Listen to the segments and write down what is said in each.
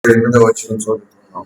8వ వచనం చదువుతున్నాం.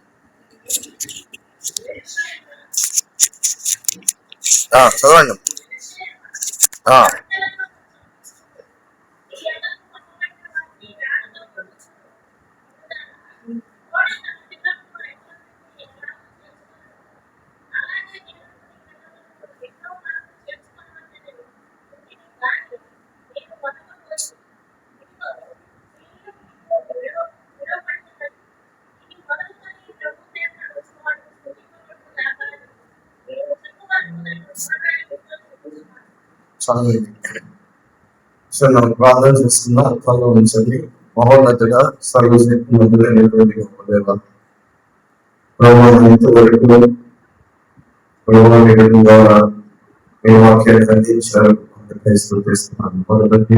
చదవండి. సో మనం ప్రార్థన చేసుకుందాం. ఫలం ఉంచండి. మహోన్నతుగా సర్వశక్తి మొదలైనటువంటి గొప్ప దేవ ఇంతవరకు ద్వారా మీ వాక్యాన్ని అందించారు. స్థుతిస్తున్నాను. మొదటి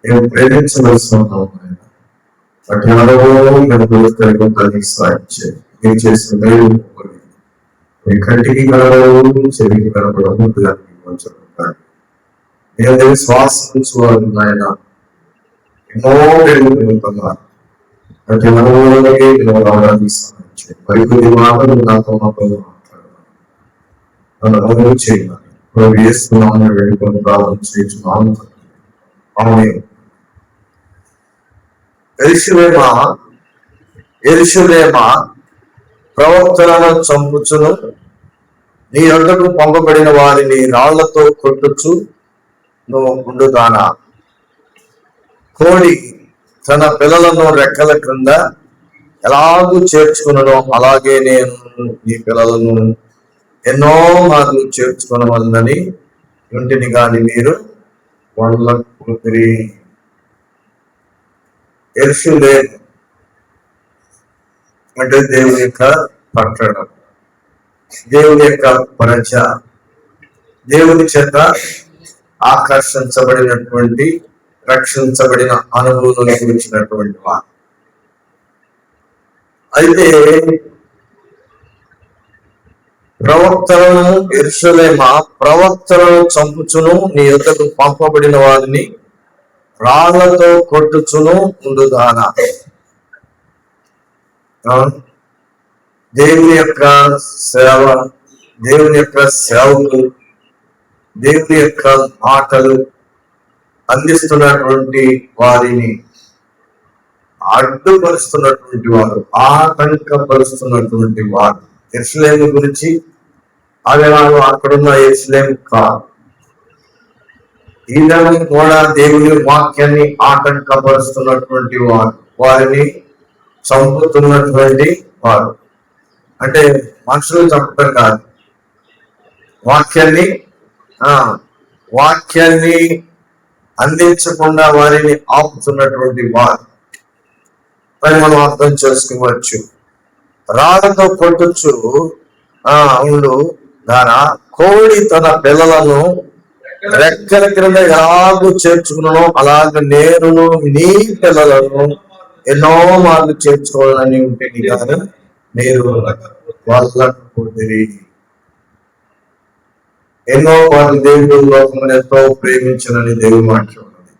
మేము ప్రేమించవలసి ఉన్నాం. అటు అనుభవం సాధించే మీరు చేసిన మేలు మీ కంటికి కనబడవు, చెవికి కనబడవు, దానికి నేను శ్వాస ఉంచువారు నాయన ఎన్నో పొందుతున్నారు. ప్రతి అనుభవంలోకి నేను రావడానికి సాధించే పరిమితి మాటలు నాతో మాటలు మాట్లాడాలి. నన్ను అనుభవం చేయాలి. ఇప్పుడు వేస్తున్నామని వెళ్ళిపోయి ప్రార్థన చేస్తున్నాను. అవునే యెరూషలేమా ప్రవక్తలను చంపుచును, నీ యొద్దకు పంపబడిన వారిని రాళ్లతో కొట్టుచు నువ్వు ఉండుదానా? కోడి తన పిల్లలను రెక్కల క్రింద ఎలాగూ చేర్చుకున్నానో అలాగే నేను నీ పిల్లలను ఎన్నో మార్లు చేర్చుకునవలనని ఇంటిని కానీ మీరు వాళ్ళకురి. యెరూషలేము అంటే దేవుని యొక్క పట్టణం, దేవుని యొక్క ప్రజ, దేవుని చేత ఆకర్షించబడినటువంటి, రక్షించబడిన అనుభవం గురించినటువంటి వారు. అయితే ప్రవక్తలను యెరూషలేమా ప్రవక్తలను చంపుచును, నీ యొద్దకు పంపబడిన వారిని రాళ్లతో కొట్టుచును ఉండుదానా? దేవుని యొక్క సేవ, దేవుని యొక్క సేవకులు, దేవుని యొక్క మాటలు అందిస్తున్నటువంటి వారిని అడ్డుపరుస్తున్నటువంటి వారు, ఆటంకపరుస్తున్నటువంటి వారు. యెరూషలేము గురించి అవి నాకు అక్కడున్న యెరూషలేము కాదు. ఈ విధంగా కూడా దేవుని వాక్యాన్ని ఆటంకపరుస్తున్నటువంటి వారు, వారిని చంపుతున్నటువంటి వారు. అంటే మనుషులు చంపడం కాదు, వాక్యాన్ని అందించకుండా వారిని ఆపుతున్నటువంటి వారు మనం అర్థం చేసుకోవచ్చు. రాళ్లతో కొట్టుచు ఉండు దానా, కోడి తన పిల్లలను రెక్కల క్రింద ఎలాగూ చేర్చుకున్నానో అలాగే నేను నీ పిల్లలను ఎన్నో మార్లు చేర్చుకోవాలని ఉంటుంది కానీ మీరు వాళ్ళకు ఎన్నో మార్లు దేవుడు లోకమును ఎంతో ప్రేమించాలని దేవుడు మాట్లాడుతుంది.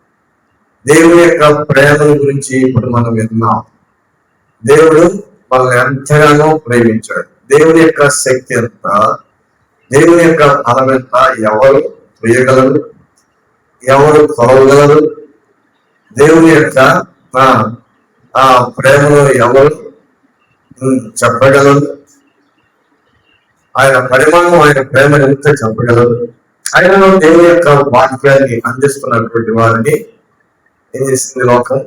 దేవుని యొక్క ప్రేమ గురించి ఇప్పుడు మనం విన్నాం. దేవుడు మనల్ని ఎంతగానో ప్రేమించాడు. దేవుని యొక్క శక్తి ఎంత, దేవుని యొక్క బలం ఎంత, ఎవరు ప్రియగలరు, ఎవరు కొలవగలరు? దేవుని యొక్క ప్రేమను ఎవరు చెప్పగలరు? ఆయన పరిమాణం, ఆయన ప్రేమ ఎంత చెప్పగలరు? ఆయన దేవుని యొక్క వాక్యాన్ని అందిస్తున్నటువంటి వారిని ఏం చేసింది లోకం?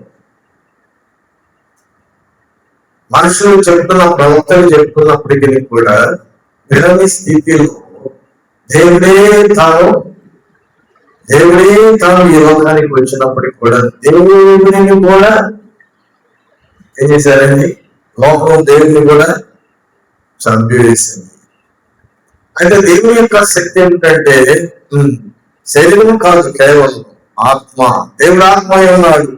మనుషులు చెప్తున్న, ప్రవక్తలు చెప్తున్నప్పటికీ కూడా వినని స్థితిలో దేవుడే తాను ఈ లోకానికి వచ్చినప్పటికి కూడా దేవుడిని కూడా ఏం చేశారండి? లోకం దేవుడిని కూడా చంపివేసింది. అయితే దేవుని యొక్క శక్తి ఏమిటంటే శరీరం కాదు, కేవలం ఆత్మ. దేవుడు ఆత్మ ఉన్నాడు,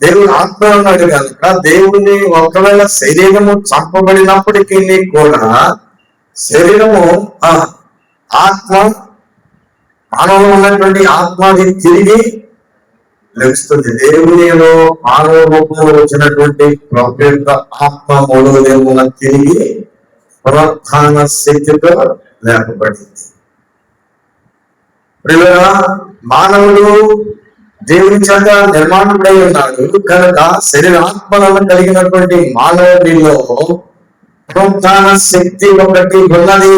దేవుడు ఆత్మ ఉన్నాడు కనుక దేవుని ఒకవేళ శరీరము చంపబడినప్పటికీ కూడా శరీరము ఆత్మ, మానవులు ఉన్నటువంటి ఆత్మని తిరిగి లభిస్తుంది. దేవునిలో మానవ రూపంలో వచ్చినటువంటి ప్రభు యొక్క ఆత్మ 3వ దినమున తిరిగి పునరుత్థాన శక్తితో లేపబడింది. మానవుడు దేవుని చేత నిర్మాణుడై ఉన్నాడు కనుక శరీరాత్మలను కలిగినటువంటి మానవుడిలో పునరుత్థాన శక్తి ఒకటి ఉన్నది.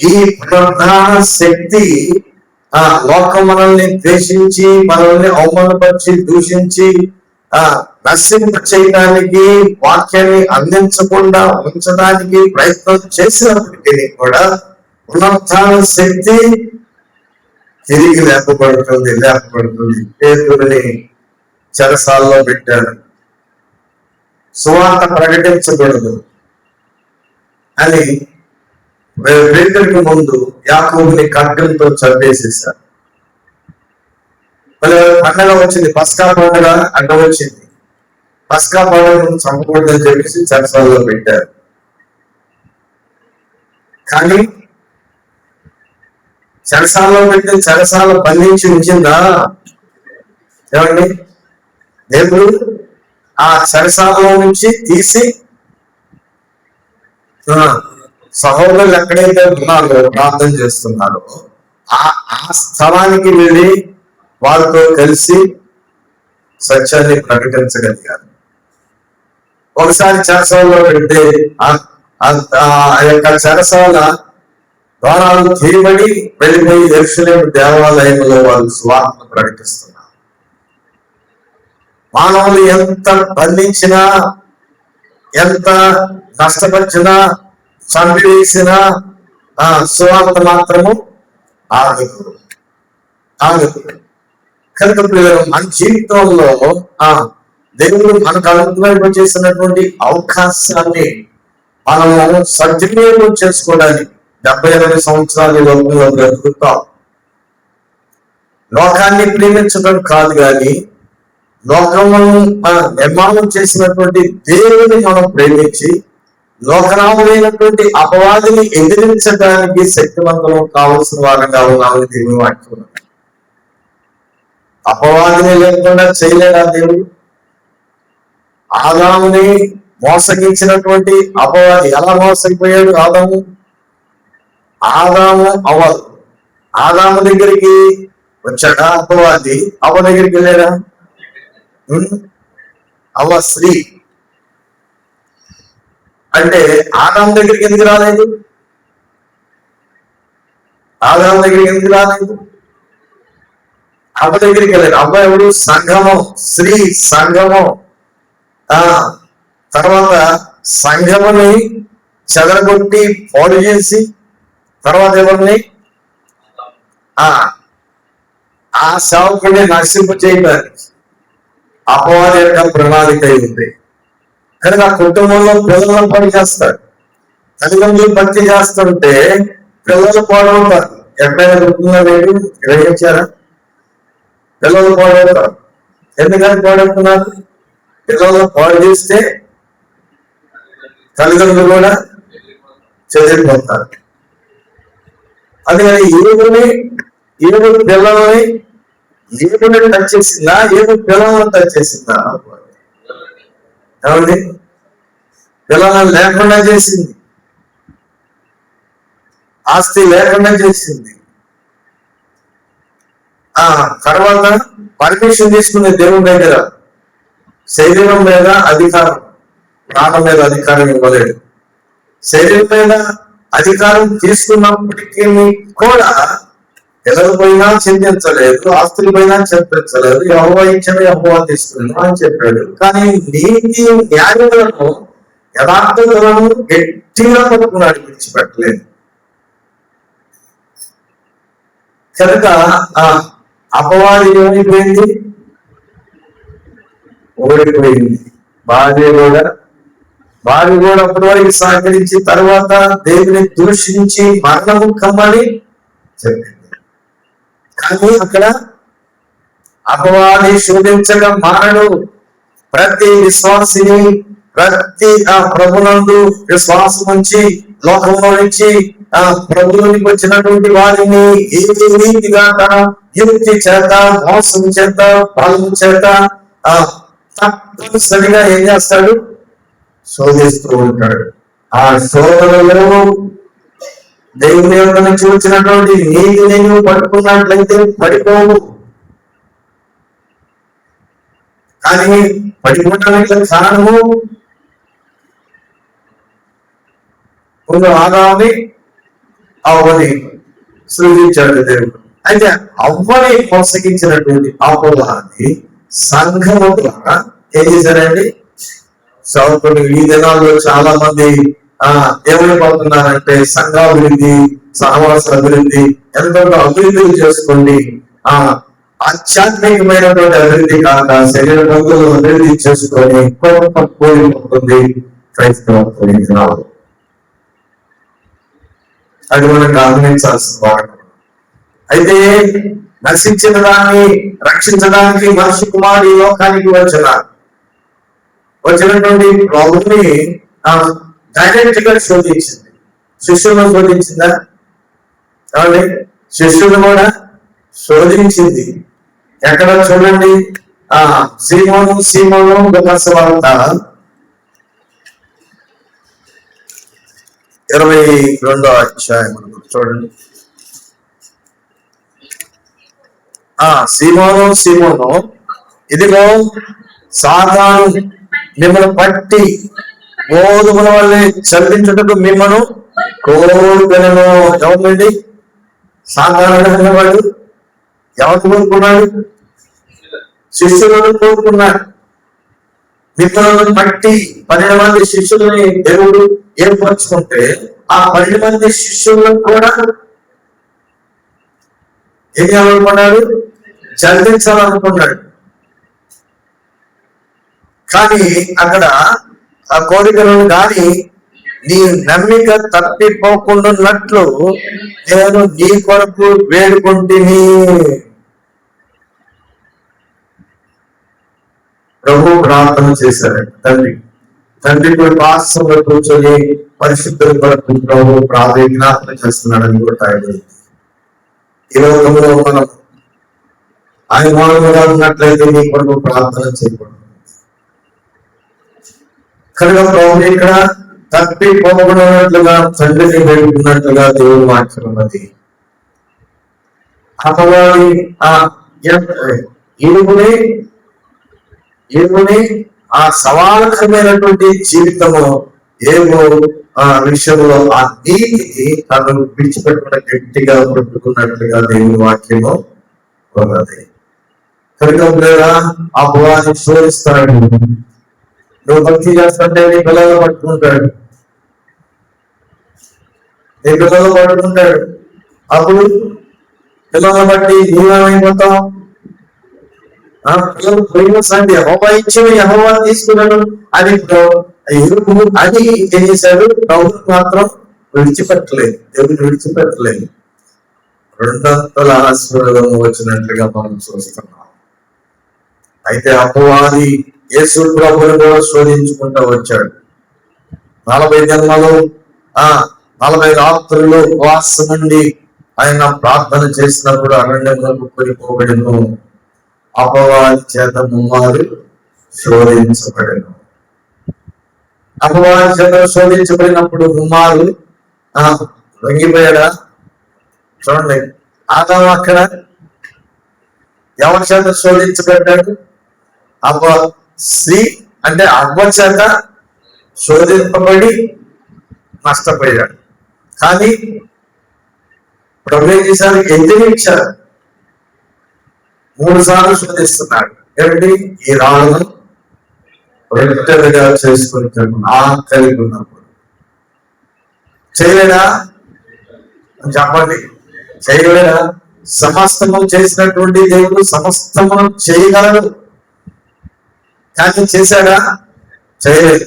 ఈ పునరుత్థాన శక్తి లోకం మనల్ని ద్వేషించి, మనల్ని అవమానపరిచి, దూషించి నశింప చేయడానికి, వాక్యాన్ని అందించకుండా ఉంచడానికి ప్రయత్నం చేసినప్పటికీ కూడా పునరుత్థాన శక్తి తిరిగి లేపబడుతుంది. పేతురుని చెరసాల్లో పెట్టాడు. సువార్త ప్రకటించకూడదు అని పేతురుకి ముందు యాకోబుని ఖడ్గంతో చంపేసేశారు. పండగ వచ్చింది, పస్కా పండుగ అడ్డం వచ్చింది. పస్కా పండుగను చంపకూడదని చెప్పేసి చెరసాల్లో పెట్టారు. కానీ చెరసాలలో పెట్టి చెరసాల బంధించి ఉంచిందా? ఏమండి, దేవుడు ఆ చెరసాలలో నుంచి తీసి సహోదరులు ఎక్కడైతే ఉన్నారో, ప్రార్థన చేస్తున్నారో ఆ స్థలానికి వెళ్ళి వారితో కలిసి సత్యాన్ని ప్రకటించగలిగారు. ఒకసారి చెరసాలలో పెడితే ఆ యొక్క చెరసాల ద్వారాలు తీయబడి వెళ్ళిపోయి యెరూషలేము దేవాలయంలో వాళ్ళు సువార్తను ప్రకటిస్తున్నారు. మానవులు ఎంత బంధించినా, ఎంత నష్టపరిచినా, చంపివేసిన సువార్త మాత్రము ఆగదు. కనుక మన జీవితంలో దేవుడు మనకు అనుగ్రహం చేసినటువంటి అవకాశాన్ని మనము సద్వినియోగం చేసుకోవడానికి 78 సంవత్సరాలు లోకంలో బ్రతుకుతాం. లోకాన్ని ప్రేమించడం కాదు, కానీ లోకము నిర్మాణం చేసినటువంటి దేవుని మనం ప్రేమించి లోకనాథులైనటువంటి అపవాదిని ఎదిరించడానికి శక్తివంతం కావలసిన వారంగా ఉన్నామని దేవుని వాక్యం. అపవాదిని లేకుండా చేయలేడా దేవుడు? ఆదాముని మోసగించినటువంటి అపవాది ఎలా మోసగిపోయాడు? ఆదాము అవ్వదు. ఆదాము దగ్గరికి వచ్చాడా అపవాది? అవ్వ దగ్గరికి వెళ్ళాడా? అవ్వ స్త్రీ అంటే ఆదాము దగ్గరికి ఎందుకు రాలేదు? ఆదాము దగ్గరికి ఎందుకు రాలేదు? అవ్వ దగ్గరికి వెళ్ళాడు. అవ్వ ఎవడు? సంఘమం, స్త్రీ సంఘమం. తర్వాత సంఘముని చెదరగొట్టి పాడు చేసి తర్వాత ఎవరిని? ఆ సేవకుడిని నశింప చేయడానికి అపవాది యొక్క ప్రణాళిక ఉంది. కనుక ఆ కుటుంబంలో పిల్లలను పని చేస్తాడు. తల్లిదండ్రులు భక్తి చేస్తుంటే పిల్లలు పాడవుతారు. ఎక్కడైనా కుటుంబంలో లేదు గ్రహించారా? పిల్లలు పాడవుతారు. ఎందుకని పాడవుతున్నారు? పిల్లలు పాడు చేస్తే తల్లిదండ్రులు కూడా చెదిరిపోతారు. అందుకని ఏడు పిల్లలని ఏడుని టచ్ చేసిందా? ఏడు పిల్లలను టచ్ చేసిందా? ఏమండి, పిల్లలను లేకుండా చేసింది, ఆస్తి లేకుండా చేసింది. తర్వాత పర్మిషన్ తీసుకునే దేవుని దగ్గర శరీరం మీద అధికారం, ప్రాణం మీద అధికారం ఇవ్వలేడు. శరీరం మీద అధికారం తీసుకున్నప్పటికీ కూడా పిల్లల పైన చింతించలేదు, ఆస్తుల పైన చింతించలేదు. యెహోవా ఇచ్చిన యెహోవా తీసుకున్నాను అని చెప్పాడు. కానీ నీతి న్యాయములను యథార్థతలను గట్టిగా పట్టుకున్నాడు, విడిచిపెట్టలేదు. కనుక అపవాది ఏమైపోయింది? ఓడిపోయింది. భార్య కూడా అప్పటి వరకు సహకరించి తర్వాత దేవుని దూషించి మరణము కమ్మని చెప్పింది. కానీ అక్కడ అపవాది శోధించగా మానడు. ప్రతి విశ్వాసిని, ప్రతి ప్రభునందు విశ్వాసం ఉంచి లోకంలో నుంచి ఆ ప్రభువునికి వచ్చినటువంటి వారిని ఏ రీతిగా తన యుక్తి చేత, మోసం చేత, బలం చేత తప్పనిసరిగా ఏం చేస్తాడు? శోధిస్తూ ఉంటాడు. ఆ శోధనలో దేవుని యొక్క నుంచి వచ్చినటువంటి నీతిని నువ్వు పట్టుకున్నట్లయితే పడిపోవు. కానీ పడిపోవడానికి కారణము ఆదాన్ని అవ్వని సృజించాడు దేవుడు. అయితే అవ్వని మోసగించినటువంటి అపవాది సంఘము ద్వారా ఏం చేశారండి? సౌకుడు ఈ దినాల్లో చాలా మంది ఏమైపోతున్నారంటే సంఘాభివృద్ధి, సహవాస అభివృద్ధి, ఎంతో అభివృద్ధి చేసుకోండి, ఆధ్యాత్మికమైనటువంటి అభివృద్ధి కాక శరీర బంధువులు అభివృద్ధి చేసుకొని కోరిపోతుంది క్రైస్తవ. అది మనం గమనించాల్సిన భాగం. అయితే నశించిన దాన్ని రక్షించడానికి మనిషి కుమారుడు ఈ లోకానికి వచ్చినటువంటి ప్రభుని డైరెక్ట్ గా శోధించింది. శిష్యులను శోధించిందా? కాబట్టి శిష్యులు కూడా శోధించింది. ఎక్కడ చూడండి, సీమోను లుకాసు వార్త 22వ అధ్యాయం చూడండి. సీమోను ఇదిగో సాతాను మిమ్మల్ని పట్టి గోధుమల వల్లే చల్లించుటకు మిమ్మను కోరుకునను. ఎవరండి? సాధారణ వాడు ఎవరు కోరుకున్నాడు? శిష్యులను కోరుకున్నాడు. మిమ్మల్ని పట్టి 12 మంది శిష్యులని దేవుడు ఏర్పరచుకుంటే ఆ 12 మంది శిష్యులను కూడా ఏం చేయాలనుకున్నాడు? చల్లించాలనుకున్నాడు. కానీ అక్కడ ఆ కోరికలను కానీ నీ నమ్మిక తప్పిపోకుండాన్నట్లు నేను నీ కొరకు వేడుకుంటుని. ప్రభు ప్రార్థన చేశారు. తండ్రి కూడా పాశ్రంలో కూర్చొని పరిశుద్ధుల కొరకు ప్రభు జ్ఞాపన చేస్తున్నాడని కూడా ఈ లోకంలో మనం ఆయన మానవుగా ఉన్నట్లయితే నీ కొరకు ప్రార్థన చేయకూడదు. కనుక ప్రభు ఇక్కడ తప్పిపోకున్నట్లుగా తండ్రిని వేడుకున్నట్లుగా దేవుడు వాక్యం ఉన్నది. అపవాది ఏముని ఆ సవాలకరమైనటువంటి జీవితము ఏమో విషయంలో ఆ నీతిని తను విడిచిపెట్టకుండా గట్టిగా పట్టుకున్నట్లుగా దేవుని వాక్యము ఉన్నది. కనుక అపవాది శోధిస్తాడు. నువ్వు భక్తి చేస్తుంటే నీ పిల్లలు పట్టుకుంటాడు. అప్పుడు పిల్లలను బట్టి నీవేమైపోతావు? పిల్లలు పోయిన సంధి యెహోవా ఇచ్చేవి యెహోవా తీసుకున్నాడు అని అది ఏం చేశాడు? ప్రభువు మాత్రం విడిచిపెట్టలేదు. దేవుడు విడిచిపెట్టలేదు. 200 ఆశీర్వాదం వచ్చినట్లుగా మనం చూస్తున్నాం. అయితే అపవాది యేసు ప్రభువుని కూడా శోధించుకుంటూ వచ్చాడు. 40 జన్మలు 40 రాత్రులు ఉపవాసం నుండి ఆయన ప్రార్థన చేసినప్పుడు అరణ్యంలో కొనిపోబడిను. అపవాది చేత ముమ్మారు శోధించబడను. అపవాది చేత శోధించబడినప్పుడు ముమ్మారు లొంగిపోయాడా? చూడండి, ఆదాము అక్కడ ఎవరి చేత శోధించబడ్డాడు? స్త్రీ అంటే అవ్వ చేత శోధింపబడి నష్టపోయాడు. కానీ ప్రభు ఏం చేశారు? ఎదిరించారు. 3 సార్లు శోధిస్తున్నాడు. ఏమిటి? ఈ రాళ్ళను రొట్టెలుగా చేసుకుని ఆకలి ఉన్నప్పుడు చేయలేదా? చెప్పండి, చేయలేదా? సమస్తము చేసినటువంటి దేవుడు సమస్తము చేయగలడు. కానీ చేశాడా? చేయలేదు.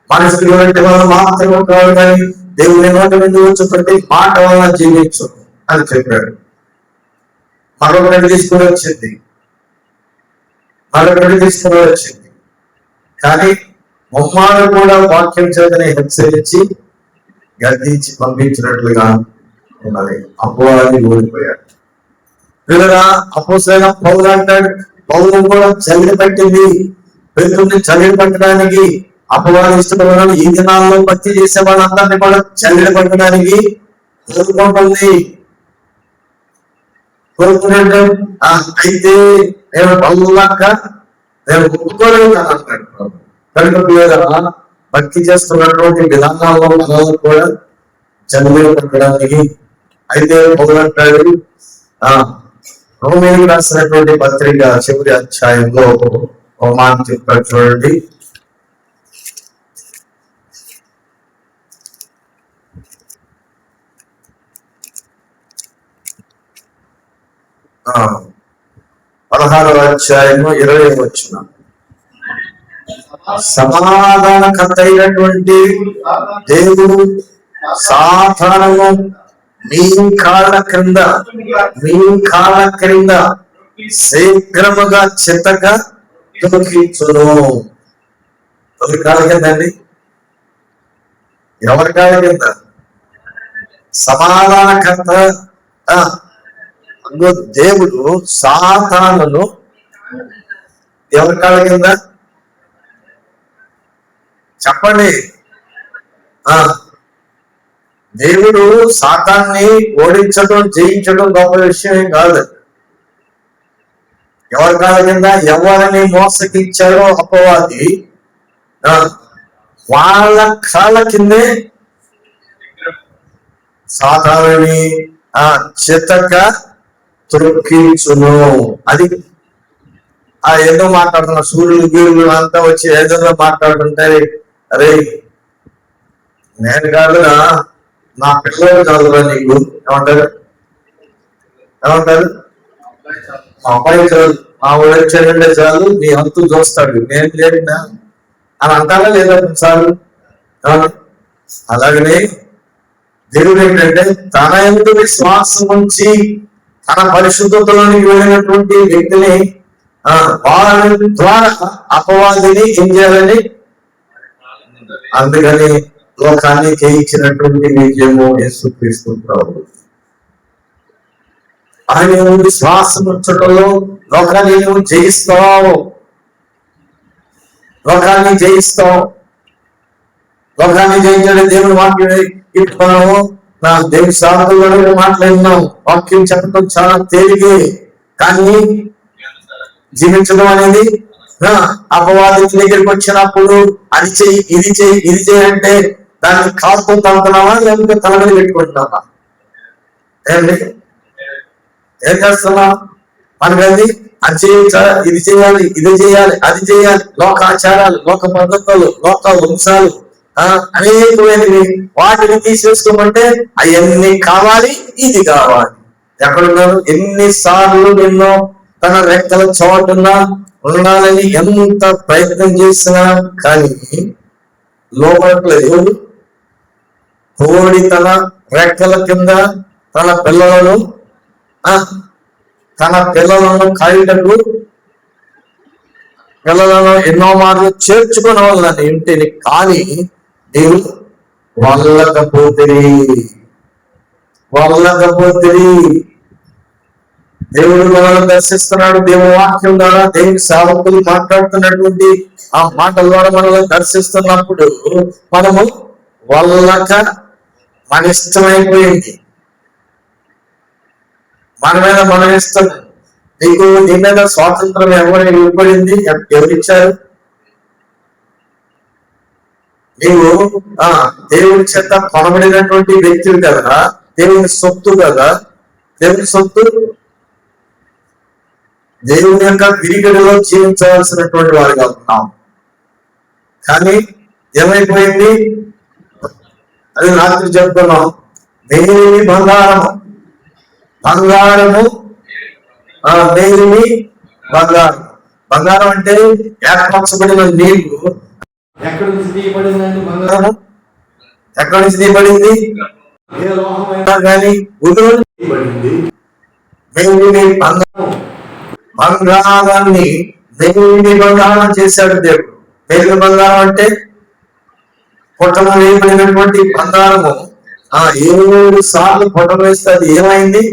మనుషులు వాళ్ళు మాత్రమే కాదు, కానీ దేవుని నోటి నుండి వచ్చి మాట వల్ల జీవించు అని చెప్పాడు. మరొకటి తీసుకుని వచ్చింది. కానీ ముమ్మారు కూడా వాక్యం చేతని హెచ్చరించి గద్దించి పంపించినట్లుగా ఉన్నది. అపవాది ఓడిపోయాడు. వీళ్ళరా అపోస్తలుడైన పౌలు అంటాడు, పౌలు కూడా చలిని పట్టింది, పేతురుని చలిని పట్టడానికి అపవాది ఇష్టపడడానికి ఈ దినాల్లో భక్తి చేసే వాళ్ళందరినీ కూడా చలిని పట్టడానికి కోరుకుంటుంది. కోరుకున్నట్టు అయితే నేను పౌలక్క నేను ఒప్పుకోలేదు కదా అంటాడు. కనుక భక్తి చేస్తున్నటువంటి విధానాల్లో మనల్ని కూడా చలిని పట్టడానికి అయితే పౌలు అంటాడు. రోమీయులకు రాసినటువంటి పత్రిక చివరి అధ్యాయంలో ఒక మాట చెప్పాడు చూడండి. ఆ 16వ అధ్యాయము 20వ వచనం, సమాధానకర్త అయినటువంటి దేవుడు సాధారణము మీ కాళ్ళ క్రింద శీఘ్రముగా చిత్తగా తొలగించును. ఎవరి కాళ్ళ కింద అండి? ఎవరి కాళ్ళ కింద? సమాధానకర్త దేవుడు సాతానును ఎవరి కాళ్ళ కింద? చెప్పండి. దేవుడు సాతాన్ని ఓడించడం, జయించడం గొప్ప విషయం ఏం కాదు. ఎవరి కాళ్ళ కింద? ఎవరిని మోసగించారో అపవాది వాళ్ళ కాళ్ళ కిందే సాతానుని చిత్తగా త్రొక్కించును. అది ఏదో మాట్లాడుతున్నా, సూర్యులు గీరులు అంతా వచ్చి ఏదో మాట్లాడుతుంటే, అరే నేను కాదురా, నా పిల్లలు కాదురా నీకు. ఏమంటారు? మా అబ్బాయి చాలు, మా వచ్చాడంటే చాలు, నీ అంతు చూస్తాడు, నేను లేడినా అని అంటారా లేదా? చాలు. అలాగనే దేవుడు ఏంటంటే తన యందు విశ్వాసం ఉంచి తన పరిశుద్ధతలోనికి వెళ్ళినటువంటి వ్యక్తిని వాళ్ళ ద్వారా అపవాదిని ఏం చేయాలని, అందుకని లోకాన్ని జయించినటువంటి విజయము యేసుక్రీస్తు ప్రభువు. ఆయన విశ్వాసం ఉంచడంలో లోకాన్ని నువ్వు జయిస్తావు. లోకాన్ని జయించడం దేవుని వాక్యం. ఇప్పుడు మనము నా దేవుని సాధకులు మాట్లాడినాం. వాక్యం చెప్పడం చాలా తేలిగే, కానీ జీవించడం అనేది అపవాది దగ్గరికి వచ్చినప్పుడు అది చెయ్యి, ఇది చెయ్యి అంటే దాన్ని కాల్తో తాగుతున్నావా లేకపోతే తల మీద పెట్టుకుంటున్నావా? ఏమండి, ఏం చేస్తున్నా? మనకది అది చేయించాలి, ఇది చేయాలి, అది చేయాలి, లోక ఆచారాలు, లోక పద్ధతులు, లోక వంశాలు అనేకమైనవి. వాటిని తీసేసుకోమంటే అవన్నీ కావాలి, ఇది కావాలి. ఎక్కడున్నారు? ఎన్నిసార్లు ఎన్నో తన రెక్కల చోటున ఉండాలని ఎంత ప్రయత్నం చేసినా కానీ లోపట్లేదు. కోడి తన రెక్కల కింద తన పిల్లలను కాయటకు పిల్లలను ఎన్నో మార్లు చేర్చుకునే వాళ్ళని ఇంటిని, కానీ నీవు వాళ్ళకపోతే దేవుడు మనల్ని దర్శిస్తున్నాడు. దేవుని వాక్యం ద్వారా దేవుని సేవకులు మాట్లాడుతున్నటువంటి ఆ మాటల ద్వారా మనల్ని దర్శిస్తున్నప్పుడు మనము వాళ్ళక మన ఇష్టమైపోయింది, మన మీద మనం ఇష్టం. నీకు నీ మీద స్వాతంత్రం ఎవరు ఇవ్వబడింది? ఎవరిచ్చారు? నీవు దేవుని చేత కొనబడినటువంటి వ్యక్తులు కదా, దేవుని సొత్తు కదా. దేవుని సొత్తు, దేవుని యొక్క విరిగడిలో జీవించవలసినటువంటి వారుగా ఉన్నాం. కానీ ఏమైపోయింది? అది రాత్రి చెప్పుకున్నాం. మేలిమి బంగారము మేలిమి బంగారం అంటే ఏర్పరచబడిన నీళ్లు. ఎక్కడి నుంచి తీయబడిందండి బంగారం? ఎక్కడి నుంచి తీయబడింది? ఏ లోహమైనా కానీ ఉదయం తీయబడింది. మేలిమి బంగారాన్ని మేలిమి బంగారం చేశాడు దేవుడు. మేలిమి బంగారం అంటే పుట్టమ వేయబడినటువంటి బంగారము 7 సార్లు పొట్టం వేస్తే అది ఏమైంది?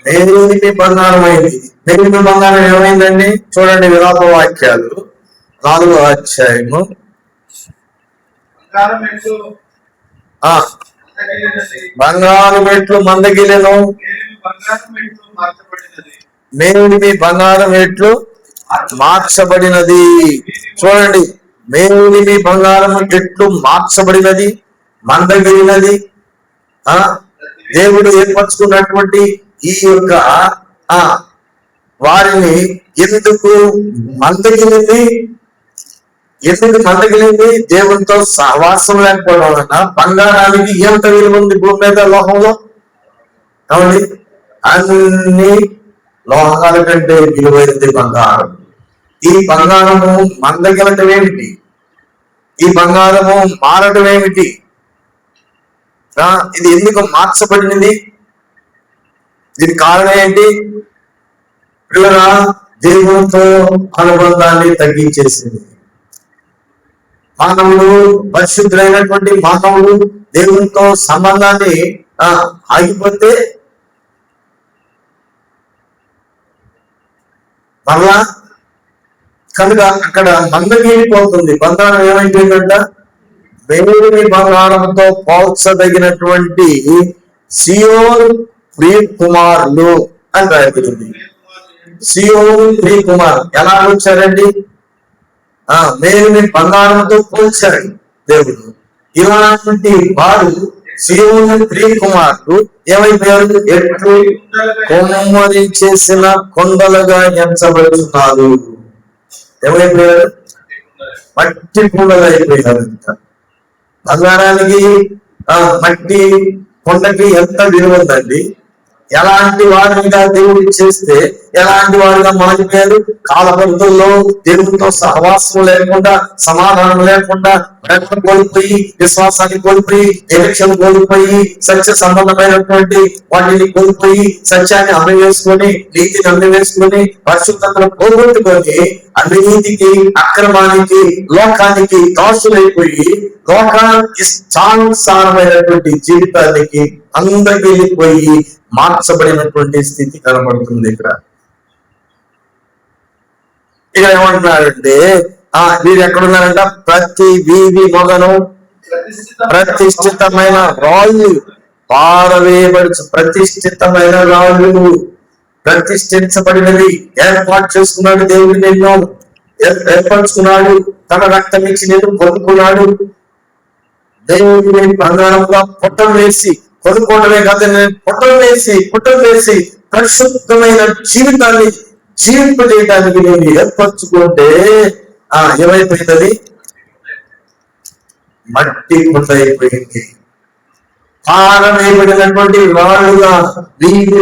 మేలిమి బంగారం అయింది. మేలిమి బంగారం ఏమైందండి? చూడండి, విలాప వాక్యాలు 4వ అధ్యాయము. బంగారు మెట్లు మందగిలెను, మేలిమి బంగారం మెట్లు మార్చబడినది. చూడండి, మేలిమి బంగారం ఎట్లు మార్చబడినది, మందగిలినది. దేవుడు ఏర్పరచుకున్నటువంటి ఈ యొక్క వారిని ఎందుకు మందగిలింది? దేవునితో సహవాసం లేకపోవడం వలన. బంగారానికి ఎంత విలువ ఉంది భూమి మీద, లోహంలో? కాబట్టి అన్ని లోహాల కంటే విలువైనది బంగారం. ఈ బంగారము మందగిలటం ఏమిటి? ఈ బంగారము మారడం ఏమిటి? ఇది ఎందుకు మార్చబడినది? దీనికి కారణం ఏంటి? పిల్లరా, దేవునితో అనుబంధాన్ని తగ్గించేసింది. మానవుడు, పరిశుద్ధులైనటువంటి మానవుడు దేవునితో సంబంధాన్ని ఆగిపోతే మరలా కనుక అక్కడ మందగిలిపోతుంది. బంగారం ఏమైపోయిందంట? మేలిమి బంగారంతో పోల్చదగినటువంటి సియోను ప్రియ కుమారులు అని రాయబడింది. సియోను ప్రియ కుమార్ ఎలా వచ్చారండి? మేలిమి బంగారంతో పోల్చాడు దేవుడు. ఇలాంటి వారు సియోను ప్రియ కుమారులు ఏమైపోయారు? ఎట్లు కొమ్మరి చేసిన కొండలుగా ఎంచబడుతున్నారు. ఏమైపోయారు? మట్టి కుండలు అయిపోయారంట. బంగారానికి మట్టి కొండకి ఎంత విలువ ఉందండి? ఎలాంటి వారిగా దేవుడు చేస్తే ఎలాంటి వారిగా మారిపోయారు? కాలపరిధుల్లో దేవుడితో సహవాసం లేకుండా, సమాధానం లేకుండా, ప్రేమను కోల్పోయి, విశ్వాసాన్ని కోల్పోయి, నిరీక్షణ కోల్పోయి, సత్య సంబంధమైనటువంటి వాటిని కోల్పోయి, సత్యాన్ని అమ్మవేసుకొని, నీతిని అమ్మవేసుకొని, పరిశుద్ధతను పోగొట్టుకొని, అవినీతికి, అక్రమానికి, లోకానికి దాసులైపోయి, లోకానికి ఇష్టానుసారమైనటువంటి జీవితానికి అందరిపోయి మార్చబడినటువంటి స్థితి కనబడుతుంది. ఇక్కడ ఏమంటున్నారంటే వీరు ఎక్కడున్నారంట? ప్రతి వీధి మొగను ప్రతిష్ఠితమైన రాళ్ళు పారవేయబడి, ప్రతిష్ఠితమైన రాళ్ళు ప్రతిష్ఠించబడినవి ఏర్పాటు చేసుకున్నాడు దేవుడు. నిన్ను ఏర్పరచుకున్నాడు, తన రక్తం ఇచ్చి నేను కొనుక్కున్నాడు. దేవుడిని బంగారంగా పుట్టం వేసి కొనుక్కోవడమే కాదు, పుట్టం వేసి పరిశుద్ధమైన జీవితాన్ని జీవింపజేయడానికి నేను ఏర్పరచుకుంటే ఏమైపోయింది? మట్టి కుండ అయిపోయింది. పారవేయబడినటువంటి రాళ్ళుగా వీధి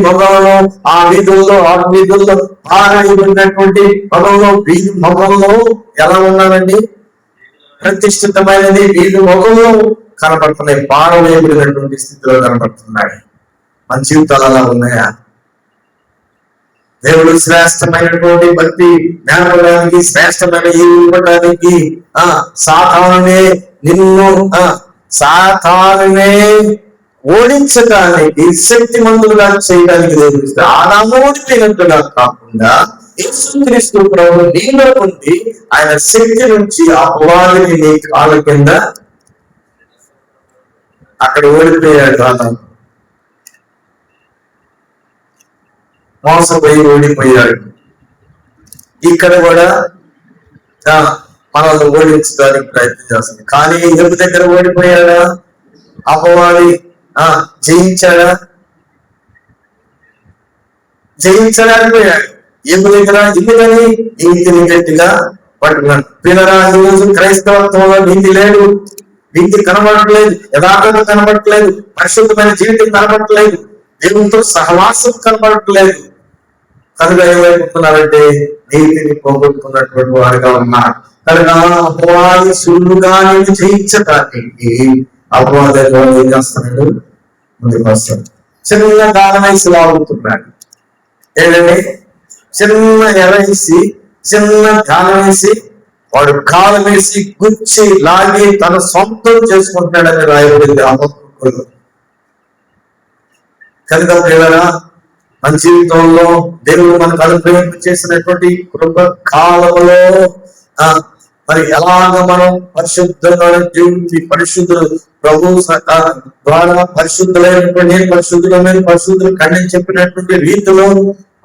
మొగలను ఆ వీధుల్లో పారవేయబడినటువంటి పొలంలో వీధి మొగల్లో ఎలా ఉన్నారండి? ప్రతిష్ఠితమైనది వీధి మొగల్లో కనబడుతున్నాయి, పారవేయబడినటువంటి స్థితిలో కనబడుతున్నాయి. మన జీవితాలు అలా ఉన్నాయా? దేవుడు శ్రేష్టమైనటువంటి భక్తి నేర్పడానికి, శ్రేష్టమైన ఇవ్వడానికి సాతానునే ఓడించడానికి, శక్తిమంతులుగా చేయడానికి దేవుడు ఆదాము ఓడిపోయినట్టుగా కాకుండా యేసుక్రీస్తు ప్రభువు నీలో ఉండి ఆయన శక్తి నుంచి అపవాదిని నీ కాళ్ళ కింద అక్కడ ఓడిపోయాడు. ఆదాము మోసపోయి ఓడిపోయాడు. ఇక్కడ కూడా మనల్ని ఓడించడానికి ప్రయత్నం చేస్తుంది. కానీ ఎరుపు దగ్గర ఓడిపోయాడా? అపవాది జయించాడా? జయించలేకపోయాడు. ఎరుపు దగ్గర ఎందుకని? నీతిని గట్టిగా పట్టుకున్నాడు. పిల్లరా, ఈరోజు క్రైస్తవత్వంలో నీతి లేదు, నీతి కనబడట్లేదు, యథార్థత కనబడట్లేదు, పరిశుద్ధమైన జీవితం కనబడట్లేదు, దేవునితో సహవాసం కనబడట్లేదు. కనుక ఏమైపోతున్నారంటే నీతిని పోగొట్టుకున్నటువంటి వారిగా ఉన్నారు. కనుక అపవాది సులువుగా నేను జయించడానికి అపవాదంలో ఏం చేస్తున్నాడు? ముందుకు వస్తాడు. చిన్న గాలం వేసి లాగుతున్నాడు. ఏంటంటే చిన్న ఎర వేసి, చిన్న గాలం వేసి వాడు కాలు వేసి గుచ్చి లాగి తన సొంతం చేసుకుంటాడని రాయబడింది హబక్కూకులో. కనుక ప్రియులారా, మన జీవితంలో దేవుడు మనకు అనుగ్రహింప చేసినటువంటి కృప కాలంలో మరి ఎలాగ మనం పరిశుద్ధంగా జీవించి పరిశుద్ధులు ప్రభు ద్వారా పరిశుద్ధులైనటువంటి నేను పరిశుద్ధులు కన్నీ చెప్పినటువంటి రీతిలో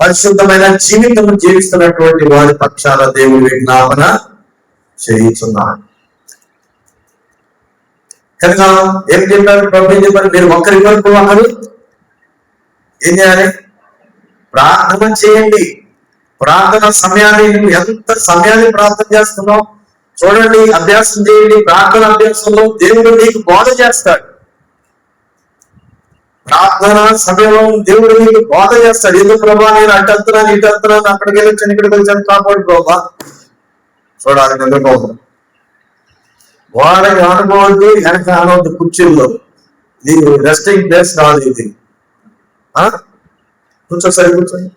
పరిశుద్ధమైన జీవితం జీవిస్తున్నటువంటి వారి పక్షాల దేవుడి విజ్ఞాపన చేయించున్నాడు. కనుక ఏం చెప్పారు ప్రభు? ఏం చెప్పారు? మీరు ఒకరి వరకు ఒకరు ఏం చేయాలి? ప్రార్థన చేయండి. ప్రార్థన సమయాన్ని ఎంత సమయాన్ని ప్రార్థన చేస్తున్నావు చూడండి, అభ్యాసం చేయండి. ప్రార్థన అభ్యాసంలో దేవుడు నీకు బోధ చేస్తాడు. ప్రార్థన సమయంలో దేవుడు నీకు బోధ చేస్తాడు. ఎందుకు ప్రభా నేను అటు వెళ్తున్నాను, ఇటు వెళ్తున్నాను, అక్కడికి వెళ్ళొచ్చాను, ఇక్కడికి వచ్చాను, కాపాడు ప్రభా. చూడాలి నిద్రపోవద్దు, వాడికి అనుకోవద్దు, వెనక అనవద్దు. కుర్చీల్లో ఇది రెస్టింగ్ ప్లేస్ కాదు, ఇది కూర్చోసారి కూర్చోండి.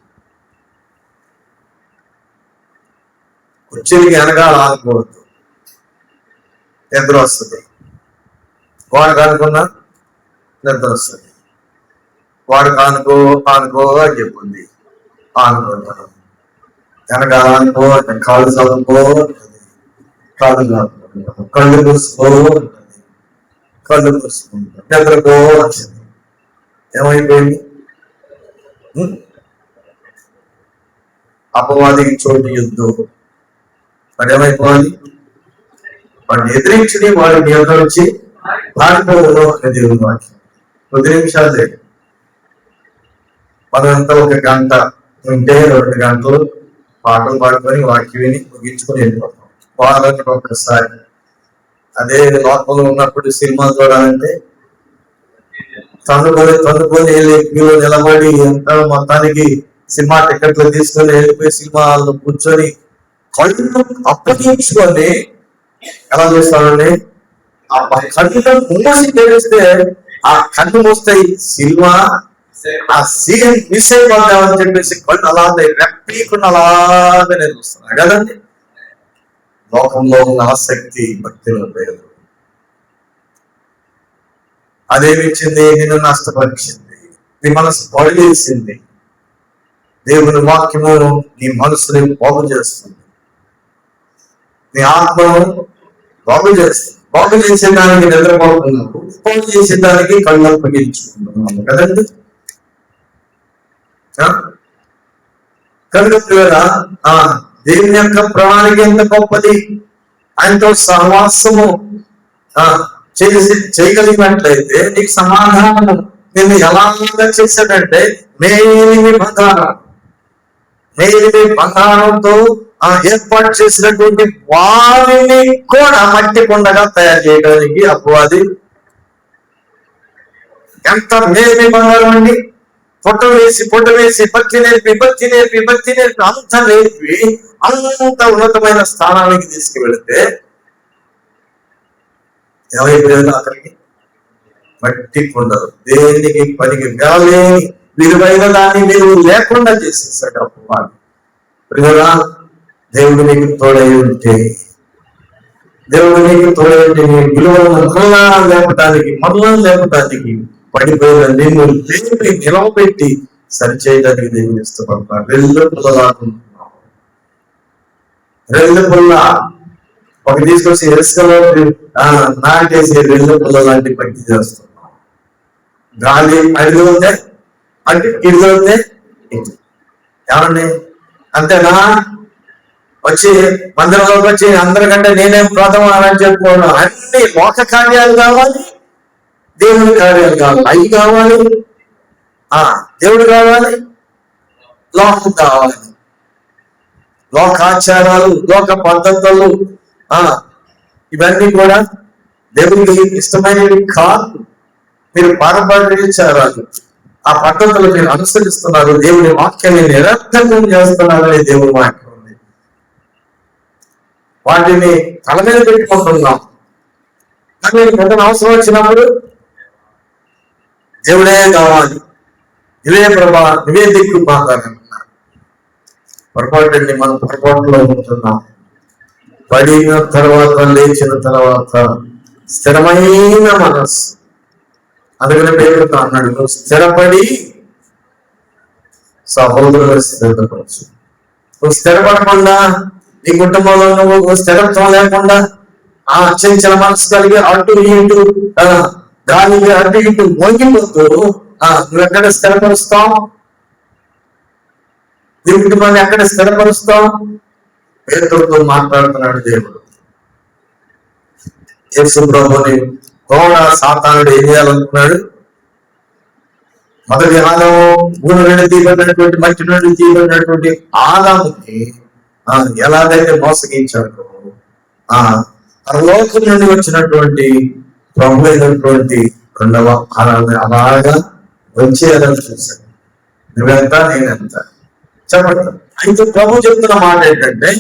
కుర్చీలకి వెనకాల ఆనుకోవద్దు, నిద్ర వస్తుంది. వాడికి అనుకున్నా నిద్ర వస్తుంది. వాడికి ఆనుకో అని చెప్పింది, ఆనుకుంటాను. వెనకాల అనుకో, కాళ్ళు చదువుకో, కాళ్ళు కళ్ళు మూసుకో, కళ్ళు మూసుకుంటా, నిద్రకో వచ్చింది. ఏమైపోయింది? అపవాదికి చోటు యుద్ధం. వాడు ఏమైపోవాలి? వాడిని ఎదిరించి వాడి మీద నుంచి పారిపోవడం అనే దేవుని వాక్యం. 10 నిమిషాలే. మనంతా 1 గంట ఉంటే 2 గంటలు పాటలు పాడుకొని వాక్యం విని ముగించుకొని వెళ్ళిపోతాం. వారానికి ఒక్కసారి. అదే లోకంలో ఉన్నప్పుడు సినిమా చూడాలంటే తనుకొని వెళ్ళి నిలబడి ఎంత మొత్తానికి సినిమా టికెట్లు తీసుకొని వెళ్ళిపోయి సినిమాలో కూర్చొని కళ్ళు అప్పగించుకొని ఎలా చేస్తానండి? ఆ కళ్ళు మూసి తెలిస్తే ఆ కళ్ళు మూస్తాయి, సినిమా ఆ సీన్ మిస్ అయిపోతామని చెప్పేసి కళ్ళు అలాగే రెప్పీకుండా అలాగే నేను చూస్తున్నాను కదండి. లోకంలో ఉన్న ఆసక్తి భక్తిలో లేదు. అదేమిచ్చింది? నిన్ను నష్టపరిచింది, నీ మనసు పడిలేసింది. దేవుని వాక్యము నీ మనసుని బాగు చేస్తుంది, నీ ఆత్మను బాగు చేస్తుంది. బాగు చేసేదానికి నిద్రపోతున్నావు, బాగు చేసేదానికి కళ్ళు అప్పగించుకుంటున్నాము కదండి. కనుక దేవుని యొక్క ప్రణాళిక ఎంత గొప్పది. ఆయనతో సహవాసము చేయగలిగినట్లయితే నీకు సమాధానము నిన్ను ఎలాగా చేశాడంటే మేలిమి బంగారంతో ఏర్పాటు చేసినటువంటి వారిని కూడా మట్టి కొండగా తయారు చేయడానికి అపవాది ఎంత మేలిమి బంగారం అండి. పొట్ట వేసి భక్తి నేర్పి అంత నేర్పి అంత ఉన్నతమైన స్థానానికి తీసుకువెళితే ఏమైపోయారు? అతనికి మట్టి కొండలు, దేనికి పనికి వెళ్ళలేని విలువైన దాన్ని మీరు లేకుండా చేసేసాడు అపవాది. ప్రియరా, దేవుడు నీకు తోడై ఉంటే నీ విలువలను మరలా లేపటానికి పడిపోయిన నిన్ను లేపి నిలవబెట్టి సరిచేయడానికి దేవుడు ఇష్టపడతాడు. రెల్లు పుల్ల ఒక తీసుకొచ్చి ఇసుకలో నాటేసి రెల్లు పుల్ల లాంటి పట్టి చేస్తున్నాం. గాలి అడిగి ఉందే అంటే ఇడిగి ఉందే ఏమండి, అంతేనా? వచ్చి మందిరంలోకి వచ్చి అందరికంటే నేనేం ప్రథమ అని చెప్పుకోవడం. అన్ని లోక కార్యాలు కావాలి, దేవుడి కార్యాలు కావాలి. అవి కావాలి, దేవుడు కావాలి, లోకం కావాలి. లోకాచారాలు, లోక పద్ధతులు ఇవన్నీ కూడా దేవుడికి ఇష్టమైనవి కాదు. మీరు పారంపర్యాచారాలు, ఆ పద్ధతులు మీరు అనుసరిస్తున్నారు, దేవుడి వాక్యాన్ని నిరర్థకం చేస్తున్నారని దేవుడి వాక్యం ఉంది. వాటిని తల మీద పెట్టుకుంటున్నాం. కానీ ఏదైనా అవసరం వచ్చినప్పుడు దేవుడే కావాలి, ఇవే ప్రభా, ఇవే దిక్కు మాట్లాడుతున్నారు. పొరపాటు మనం పొరపాటులో ఉంటున్నాం. పడిన తర్వాత లేచిన తర్వాత స్థిరమైన మనస్సు. అందుకనే పేరుతో అన్నాడు, నువ్వు స్థిరపడి సహోదరులు స్థిరపరచు. నువ్వు స్థిరపడకుండా నీ కుటుంబంలో నువ్వు స్థిరత్వం లేకుండా చంచల మనసు కలిగి అటు ఇటు గాలికి అటు ఇటు వంగిపోతూ నువ్వెక్కడ స్థిరపరుస్తావు? నీ కుటుంబాన్ని ఎక్కడ స్థిరపరుస్తావు? పేతురుతో మాట్లాడుతున్నాడు దేవుడు. యేసు ప్రభుని కూడా సాతానుడు ఏం చేయాలనుకున్నాడు? మొదటి ఆదాము భూమి నుండి తీయబడినటువంటి మట్టి నుండి తీయబడినటువంటి ఆదాముని ఎలాగైతే మోసగించాడు, పరలోకం నుండి వచ్చినటువంటి ప్రభు అయినటువంటి రెండవ ఆదాన్ని అలాగా వచ్చేయాలని చూశాడు. నువ్వెంత నేనెంత చెప్పండి. అయితే ప్రభు చెప్తున్న మాట ఏంటంటే,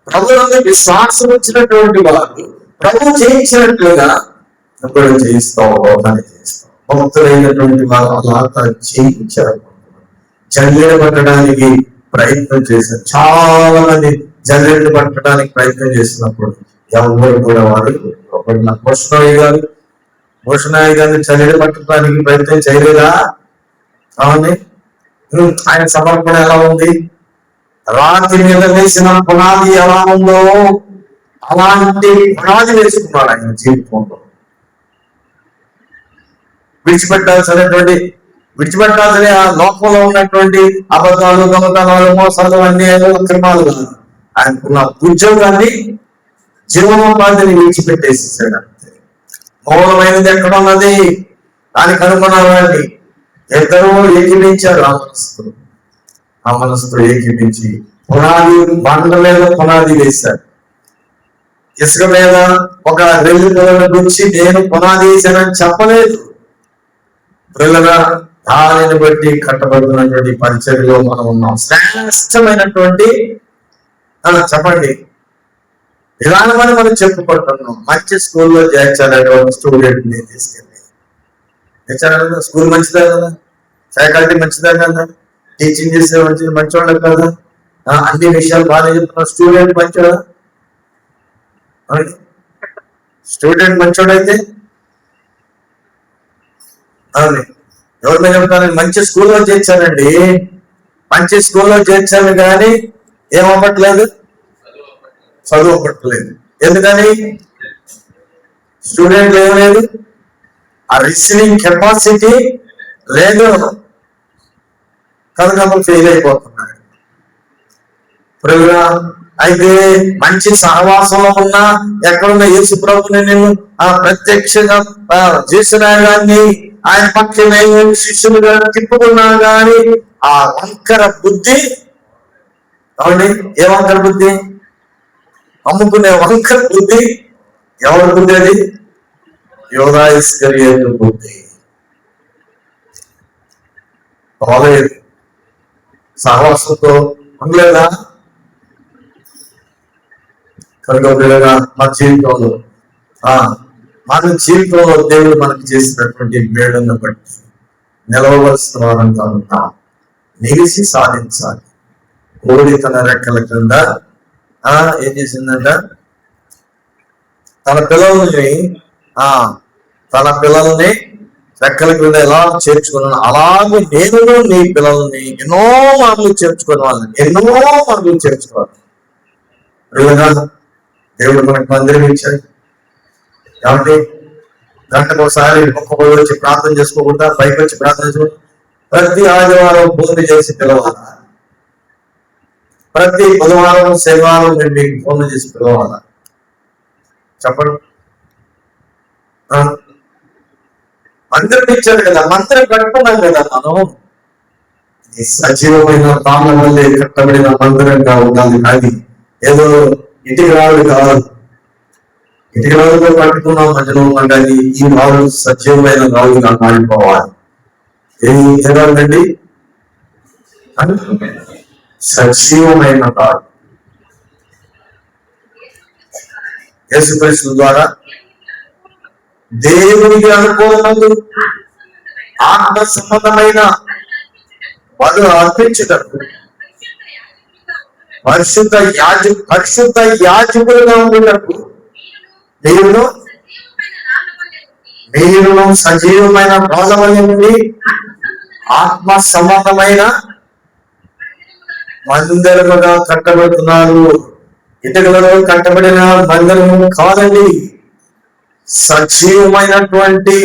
ప్రభువుకి విశ్వాసం వచ్చినటువంటి వారు ప్రభు చేయించినట్లుగా కూడా చేయిస్తావు, లోకాన్ని చేయిస్తావు. భక్తులైనటువంటి వారు అలా చేయించారు. జల్లెడ పట్టడానికి ప్రయత్నం చేశారు. చాలా మంది జల్లెడ పట్టడానికి ప్రయత్నం చేసినప్పుడు ఎవరు కూడా వారు భూషణయ్య గారిని జల్లెడ పట్టడానికి ప్రయత్నం చేయలేదా? అవును. ఆయన సమర్పణ ఎలా ఉంది? రాతి మీద వేసిన పునాది ఎలా ఉందో అలాంటి పునాది వేసుకున్నాడు ఆయన జీవితంలో. విడిచిపెట్టాల్సిన ఆ లోకంలో ఉన్నటువంటి అబద్ధాలు, దొంగతనాలు, మోసాలు, అన్యాయాలు, అక్రమాలు కాదు. ఆయనకున్న ఉద్యోగాన్ని, జీవనోపాధిని విడిచిపెట్టేసేసాడు. అంతే. మూలమైనది ఎక్కడ ఉన్నది దానికి అనుకున్నారండి. ఇద్దరు ఏకీపించారు. ఆ మనసుతో ఏకీపించి పునాది బండ మీద పునాది వేశారు. ఇసుక మీద ఒక రెల్లు పిల్లల గురించి నేను పునాది వేశానని చెప్పలేదు. పిల్లల దానిని బట్టి కట్టబడుతున్నటువంటి పరిచర్యలో మనం ఉన్నాం. శ్రేష్టమైనటువంటి చెప్పండి విధానమని మనం చెప్పుకుంటున్నాం. మంచి స్కూల్లో చేర్చాలంటే ఒక స్టూడెంట్ ని తీసుకెళ్ళి తెచ్చారు. స్కూల్ మంచిదే కదా, ఫ్యాకల్టీ మంచిదే కదా, టీచింగ్ చేసే మంచివాళ్ళే కదా, అన్ని విషయాలు బాగా చెప్తున్న స్టూడెంట్ మంచివాడా? స్టూడెంట్ మంచోడైతే అవును ఎవరి మీద చెప్తాను? మంచి స్కూల్లో చేర్చానండి, మంచి స్కూల్లో చేర్చాను కానీ ఏమవ్వట్లేదు, చదువు అవ్వట్లేదు. ఎందుకని? స్టూడెంట్ ఏమలేదు, ఆ రిసీవింగ్ కెపాసిటీ లేదు కనుక ఫెయిల్ అయిపోతున్నాడు. అయితే మంచి సహవాసంలో ఉన్నా, ఎక్కడున్న యేసు ప్రభుని నేను ప్రత్యక్షంగా చేసిన కానీ ఆయన పక్షమే శిష్యులుగా తిప్పుకున్నా కానీ ఆ వంకర బుద్ధి అవునండి. ఏ వంకర బుద్ధి? అమ్ముకునే వంకర బుద్ధి. ఎవరి బుద్ధి అది? యూదా ఇస్కరియోతు బుద్ధి. పోలేదు, సహవాసంతో ఉండలేదా? కనుక మన జీవితంలో దేవుడు మనకు చేసినటువంటి మేడను బట్టి నిలవలసిన వారంగా ఉంటాం. నిలిచి సాధించాలి. కోడి తన రెక్కల కింద ఏం చేసిందంట? తన పిల్లల్ని రెక్కల క్రింద ఎలా చేర్చుకున్నాను అలాగే నేను నీ పిల్లల్ని ఎన్నో మార్లు చేర్చుకోవాలి. దేవుడు మనకు మందిరం ఇచ్చాడు కాబట్టి గంటకు ఒకసారి ఒక్కొక్కరు వచ్చి ప్రార్థన చేసుకోకూడదా? పైకి వచ్చి ప్రార్థన చేసుకో. ప్రతి ఆదివారం ఫోన్ చేసి పిలవాలా? ప్రతి బుధవారం శనివారం నేను మీకు ఫోన్ చేసి పిలవాలా? చెప్పండి. మందిరం ఇచ్చారు కదా, మందిరం కట్టుకున్నాం కదా మనం. ఈ సజీవమైన తాళం వల్లే కట్టబడిన మందిరంగా ఉండాలి. కానీ ఏదో ఇటుక రాళ్ళు కాదు. ఇటుక రాళ్ళతో కట్టుకున్నాం మధ్యలో కానీ ఈ రాళ్ళు సజీవమైన రాళ్ళుగా మారిపోవాలి. ఏ రాళ్ళండి? సజీవమైన రాళ్ళు. యేసుక్రీస్తు ద్వారా దేవునికి అనుకూలమందు ఆత్మ సంబంధమైన వాళ్ళు అర్పించటం పరిశుద్ధ యాజకులుగా ఉండేటప్పుడు మీరును సజీవమైన రాళ్ళవలె నుండి ఆత్మ సంబంధమైన మందిరముగా కట్టబడుతున్నారు. ఇటుకలలో కట్టబడిన మందిరము కాదండి, సజీవమైనటువంటి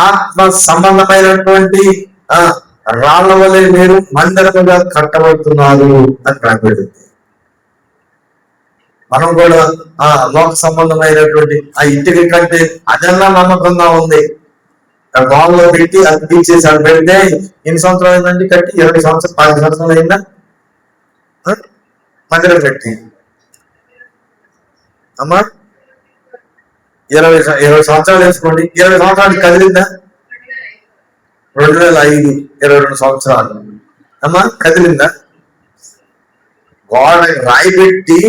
ఆత్మ సంబంధమైనటువంటి రాళ్ళ వలె మీరు మందిరముగా కట్టబడుతున్నారు అని రాబడింది. మనం కూడా లోక సంబంధమైనటువంటి ఆ ఇంటికి కంటే అదన్నా నమ్మకంగా ఉంది. వాళ్ళలో పెట్టి అది తీసేసి అది పెడితే ఎన్ని సంవత్సరాలు అయిందండి కట్టి? 20 సంవత్సరాలు 10 సంవత్సరాలు అయిందా మందిరం పెట్టి? అమ్మా 20 సంవత్సరాలు వేసుకోండి. 20 సంవత్సరాలు కదిలిందా? 2005 22 సంవత్సరాలు అమ్మా కదిలిందా? గోడ రాయి పెట్టి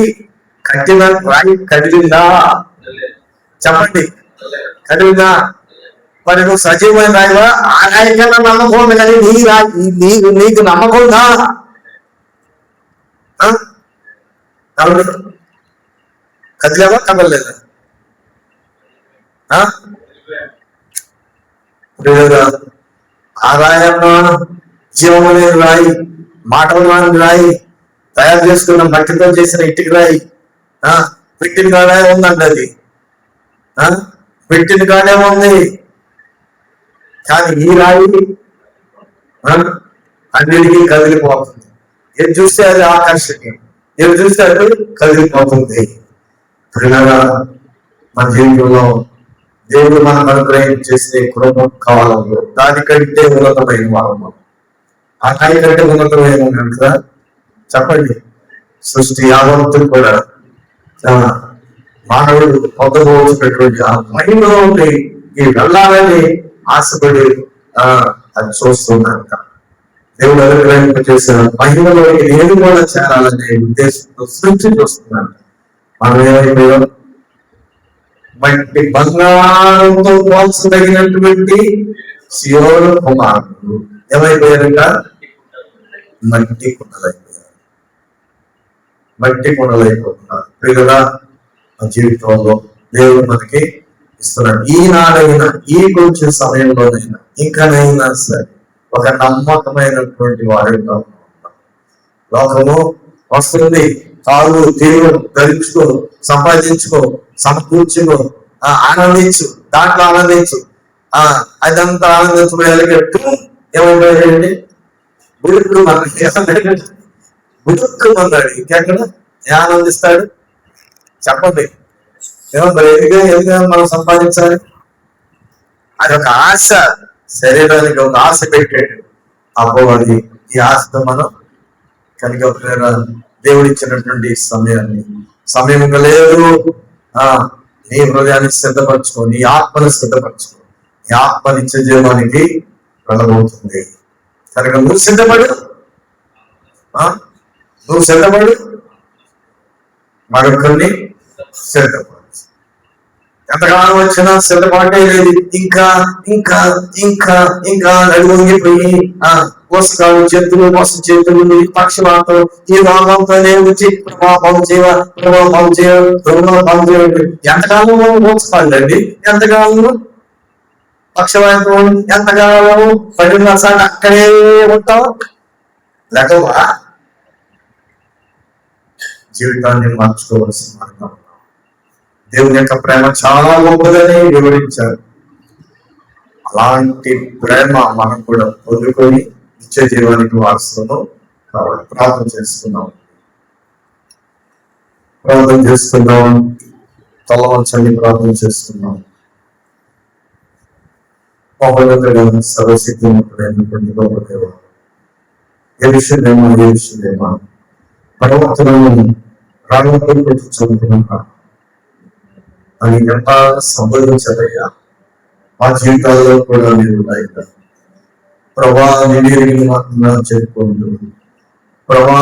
కట్టిన రాయి కదిలిందా? చెప్పండి, కదిలిందా? మరి నువ్వు సజీవమైన రాయివా? ఆ రాయి కన్నా నమ్మకం ఉంది, కానీ నీకు నమ్మకం ఉందా? కదిలేవా కదలలేదా? ఆ రాయమ్మ జీవము లేని రాయి, మాటలు రాని రాయి, తయారు చేసుకున్న మట్టితో చేసిన ఇటుక రాయి, పెట్టిన కాడే ఉందండి. అది పెట్టిన కాడే ఉంది. కానీ ఈ రాయి అన్నిటికీ కదిలిపోతుంది. ఏది చూస్తే అది ఆకర్షణీయం, ఏది చూస్తే అది కదిలిపోతుంది. మన జీవితంలో దేవుడు మనం అనుగ్రహం చేసే కృప కావాలంలో దానికంటే ఉన్నతమైన వారము, ఆ రాయి కంటే ఉన్నతమైన కదా చెప్పండి. సృష్టి యావత్తు కూడా మానవుడు పొందబోతున్నటువంటి ఆ మహిమలోకి వెళ్ళాలని ఆశపడి అది చూస్తున్నాక దేవుడు అనుగ్రహింప చేసిన మహిమలోకి నేను కూడా చేరాలనే ఉద్దేశంతో సృష్టి చూస్తున్నాను. మనం ఏమైపోయాం? మట్టి బంగారంతో పోల్చదగినటువంటి సియోను కుమారుడు ఏమైపోయారంట? మట్టి కుండలైపోయారు. మట్టి కుండలైపోతున్నారు. ప్రియులా, మన జీవితంలో దేవుడు మనకి ఇస్తున్నాడు. ఈనాడైనా ఈ కొంచెం సమయంలోనైనా ఇంకానైనా సరే ఒక నమ్మకమైనటువంటి వారిగా ఉంటాం. లోకము వస్తుంది, తాగు తీరు ధరించుకో, సంపాదించుకో, సమకూర్చుకో, ఆనందించు, దాంట్లో ఆనందించు, అదంతా ఆనందించుకోగలిగట్టు ఏమంటాడండి? బుడుక్కు మన్నాడు. ఇంకెక్కడ ఆనందిస్తాడు చెప్పండి? మరి ఎందుకు మనం సంపాదించాలి? అది ఒక ఆశ, శరీరానికి ఒక ఆశ పెట్టాడు. అప్పుడు అది ఈ ఆశతో మనం కనుక దేవుడు ఇచ్చినటువంటి సమయం ఇంకా లేదు. నీ హృదయాన్ని సిద్ధపరచుకో, నీ ఆత్మను సిద్ధపరచుకో. నీ ఆత్మ నిత్య జీవానికి వెళ్ళబోతుంది కనుక నువ్వు సిద్ధపడు, మరొకరిని సిద్ధపడు. ఎంతకాలం వచ్చినా సిద్ధపాటే లేదు. ఇంకా ఇంకా ఇంకా ఇంకా నడువంగిపోయి మోసకాలు చేతులు, మోసం చేతులు, పక్షవాతం, ఈ రోగంతోనే వచ్చి ప్రభావం చేయండి. ఎంతకాలం మోసకాలండి? ఎంతకాలం పక్షవాతం? ఎంతకాలం 10 సార్లు అక్కడే ఉంటావు? లేకవా జీవితాన్ని మార్చుకోవాల్సిన మార్గం. దేవుని యొక్క ప్రేమ చాలా గొప్పదని వివరించారు. అలాంటి ప్రేమ మనం కూడా పొందుకొని నిత్య జీవానికి వారసులను కావాలి. ప్రార్థన చేసుకుందాం. తలవంచండి, ప్రార్థన చేసుకుందాం. మహోన్నతుడా, సర్వశక్తి ఉన్నటువంటి గొప్ప దేవ, ఏ విషయమేమా పర్వతలను రాళ్ళతో పెట్టి చదువుతున్నా అని ఎంత సంబోధించారయ్యా. మా జీవితాల్లో కూడా మీరు ప్రభా నివేదికలు మాత్రం చెప్పుకుంటూ ప్రభా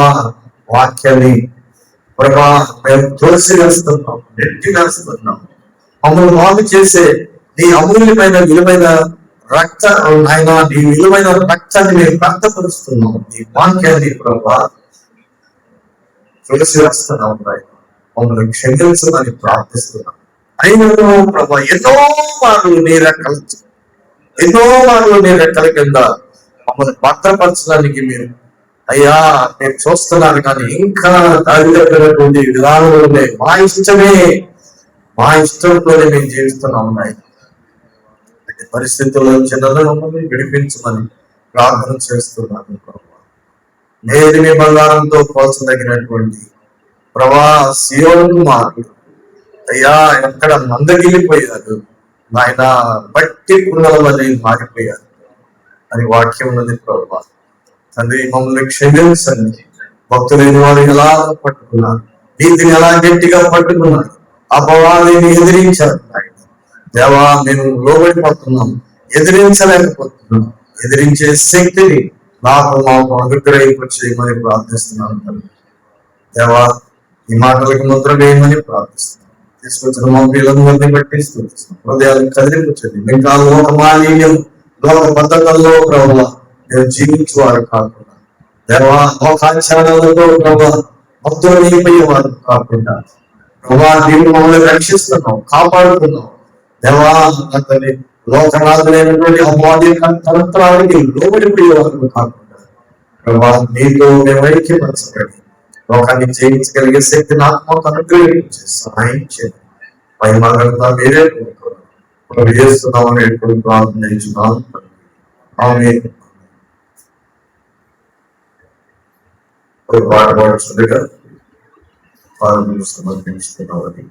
వాక్యాన్ని ప్రభా మేము తోసి వేస్తున్నాం, నెట్టి వేస్తున్నాం. మమ్మల్ని బాగు చేసే నీ అమూల్యమైన విలువైన ఆయన నీ విలువైన రక్తాన్ని మేము వ్యక్తపరుస్తున్నాం. నీ వాక్యాన్ని ప్రభా తులసి వస్తున్నాం మమ్మల్ని క్షమించమని ప్రార్థిస్తున్నాం. అయినను ప్రభా ఎన్నో మార్లు నీ రెక్కల కింద మమ్మల్ని భద్రపరచడానికి మీరు అయ్యా నేను చూస్తున్నాను, కానీ ఇంకా దారినటువంటి విధానాలు ఉన్నాయి. మా ఇష్టంలోనే మేము జీవిస్తున్నాం ఉన్నాయి. పరిస్థితుల్లో చిన్నలో మమ్మల్ని విడిపించమని ప్రార్థన చేస్తున్నాను. మేలిమి బంగారంతో పోల్చదగినటువంటి ప్రభా సియోను మార్పులు అయ్యా ఎక్కడ మందగిలిపోయారు ఆయన బట్టి కుండల వల్ల మారిపోయారు అని వాక్యం ఉన్నది. ప్రభా తండ్రి మమ్మల్ని క్షమించండి. భక్తులైన వారు ఎలా పట్టుకున్నారు, నీతిని ఎలా గట్టిగా పట్టుకున్నారు, అపవాదిని ఎదిరించారు. దేవా మేము లోబడిపోతున్నాం, ఎదిరించలేకపోతున్నాం. ఎదిరించే శక్తిని మాకు అనుగ్రహించమని ప్రార్థిస్తున్నాను. దేవా ఈ మాటలకు ముద్ర వేయమని ప్రార్థిస్తున్నాం. తీసుకొచ్చిన మా పిల్లలందరినీ బట్టి హృదయాలను కదిలించండి. ఇంకా లోకమాలిన్యం లోక పద్ధతుల్లో ప్రభావ నేను జీవించేవారు కాకుండా, దేవా లోకాచారాలతో ప్రభావ భక్తులు అయిపోయేవారు కాకుండా ప్రభా నీవు మమ్మల్ని రక్షిస్తున్నావు, కాపాడుతున్నావు. దేవా అతని లోకనాథులైనటువంటి అపవాది తంత్రానికి లోబడిపోయేవారు కాకుండా ప్రభా నీతో మేము ఐక్యపరచబడి లోకాన్ని జయించగలిగే శక్తి నాకు మాకు అనుగ్రహించి సహాయం చేయండి. పై మాగంతా మీరే చేస్తున్నామని ప్రార్థించున్నాను. ఆమేన్. పాట పాడుతుండగా పాదములు సమర్పించుతున్నామని